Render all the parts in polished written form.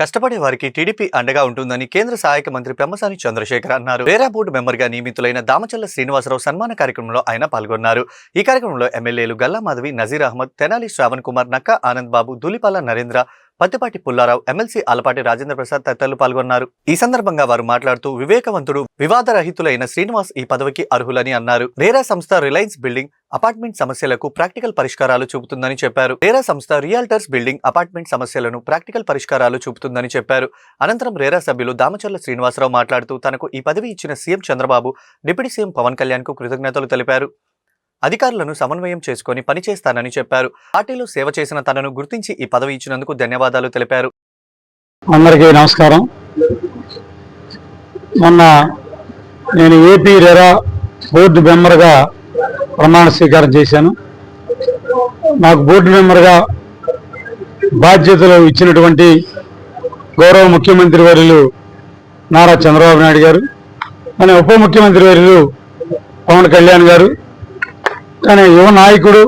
కష్టపడే వారికి టీడీపీ అండగా ఉంటుందని కేంద్ర సహాయక మంత్రి పెమ్మసాని చంద్రశేఖర్ అన్నారు. రేరా బోర్డు మెంబర్గా నియమితులైన దామచల్ల శ్రీనివాసరావు సన్మాన కార్యక్రమంలో ఆయన పాల్గొన్నారు. ఈ కార్యక్రమంలో ఎమ్మెల్యేలు గల్లా మాధవి, నజీర్ అహ్మద్, తెనాలి శ్రావణ్ కుమార్, నక్కా ఆనంద్ బాబు, ధూళిపాల నరేంద్ర, పత్తిపాటి పుల్లారావు, ఎమ్మెల్సీ ఆలపాటి రాజేంద్ర ప్రసాద్ తదితరులు పాల్గొన్నారు. ఈ సందర్భంగా వారు మాట్లాడుతూ వివేకవంతుడు, వివాదరహితులైన శ్రీనివాస్ ఈ పదవికి అర్హులని అన్నారు. రేరా సంస్థ రిలయన్స్ బిల్డింగ్, అపార్ట్మెంట్ సమస్యలకు ప్రాక్టికల్ పరిష్కారాలు చూపుతుందని చెప్పారు. రేరా సంస్థ రియాల్టర్స్ బిల్డింగ్, అపార్ట్మెంట్ సమస్యలను ప్రాక్టికల్ పరిష్కారాలు చూపుతుందని చెప్పారు. అనంతరం రేరా సభ్యులు దామచర్ల శ్రీనివాసరావు మాట్లాడుతూ తనకు ఈ పదవి ఇచ్చిన CM Chandrababu, deputy CM Pawan Kalyan కు కృతజ్ఞతలు తెలిపారు. అధికారులను సమన్వయం చేసుకుని పనిచేస్తానని చెప్పారు. పార్టీలో సేవ చేసిన తనను గుర్తించి ఈ పదవి ఇచ్చినందుకు ధన్యవాదాలు తెలిపారు. అందరికీ నమస్కారం. మొన్న నేను ఏపీ రేరా బోర్డు మెంబర్గా ప్రమాణ స్వీకారం చేశాను. నాకు బోర్డు మెంబర్గా బాధ్యతలు ఇచ్చినటువంటి గౌరవ ముఖ్యమంత్రి వర్యులు నారా చంద్రబాబు నాయుడు గారు, మన ఉప ముఖ్యమంత్రి వర్యులు పవన్ కళ్యాణ్ గారు, కానీ యువ నాయకుడు,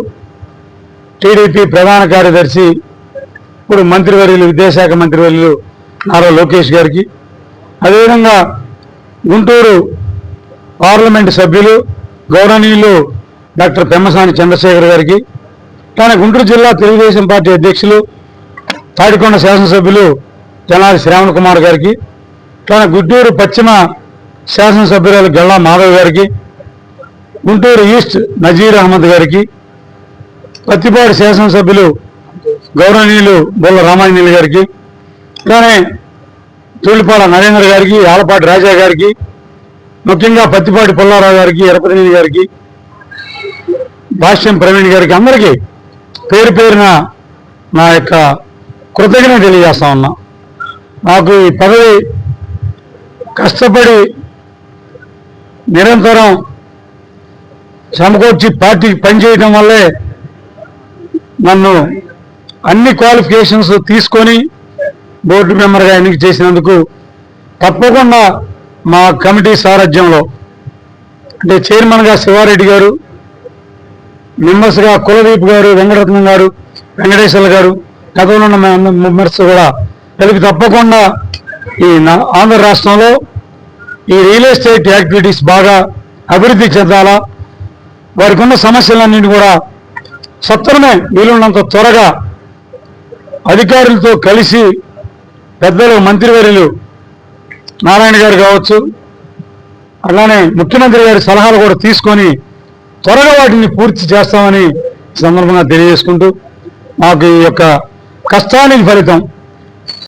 టీడీపీ ప్రధాన కార్యదర్శి, ఇప్పుడు మంత్రివర్యులు, విద్యాశాఖ మంత్రివర్యులు నారా లోకేష్ గారికి, అదేవిధంగా గుంటూరు పార్లమెంటు సభ్యులు గౌరవనీయులు డాక్టర్ పెమ్మసాని చంద్రశేఖర్ గారికి, కానీ గుంటూరు జిల్లా తెలుగుదేశం పార్టీ అధ్యక్షులు తాడికొండ శాసనసభ్యులు తెనాలి శ్రావణ్ కుమార్ గారికి, కానీ గుంటూరు పశ్చిమ శాసనసభ్యురాలు గల్లా మాధవ్ గారికి, గుంటూరు ఈస్ట్ నజీర్ అహ్మద్ గారికి, పత్తిపాటి శాసనసభ్యులు గౌరవనీయులు బొల్ల రామాంజనేయులు గారికి, కానీ ధూళిపాల నరేంద్ర గారికి, ఆలపాటి రాజా గారికి, ముఖ్యంగా పత్తిపాటి పుల్లారావు గారికి, ఎరపతినేని గారికి, భాష్యం ప్రవీణ్ గారికి, అందరికీ పేరు పేరున నా యొక్క కృతజ్ఞత తెలియజేస్తా ఉన్నా. నాకు ఈ పదవి కష్టపడి నిరంతరం సమకూర్చి పార్టీకి పనిచేయడం వల్లే నన్ను అన్ని క్వాలిఫికేషన్స్ తీసుకొని బోర్డు మెంబర్గా ఎన్నిక చేసినందుకు తప్పకుండా మా కమిటీ సారథ్యంలో, అంటే చైర్మన్గా శివారెడ్డి గారు, మెంబర్స్గా కులదీప్ గారు, వెంకటరత్నం గారు, వెంకటేశ్వర్ల గారు, గతంలో ఉన్న మెంబర్స్ కూడా కలిపి తప్పకుండా ఈ ఆంధ్ర రాష్ట్రంలో ఈ రియల్ ఎస్టేట్ యాక్టివిటీస్ బాగా అభివృద్ధి చెందాలా, వారికి ఉన్న సమస్యలన్నింటినీ కూడా సత్వరమే వీలున్నంత త్వరగా అధికారులతో కలిసి పెద్దలు మంత్రివర్యులు నారాయణ గారు కావచ్చు, అలానే ముఖ్యమంత్రి గారి సలహాలు కూడా తీసుకొని త్వరగా వాటిని పూర్తి చేస్తామని సందర్భంగా తెలియజేసుకుంటూ, మాకు ఈ యొక్క కష్టానికి ఫలితం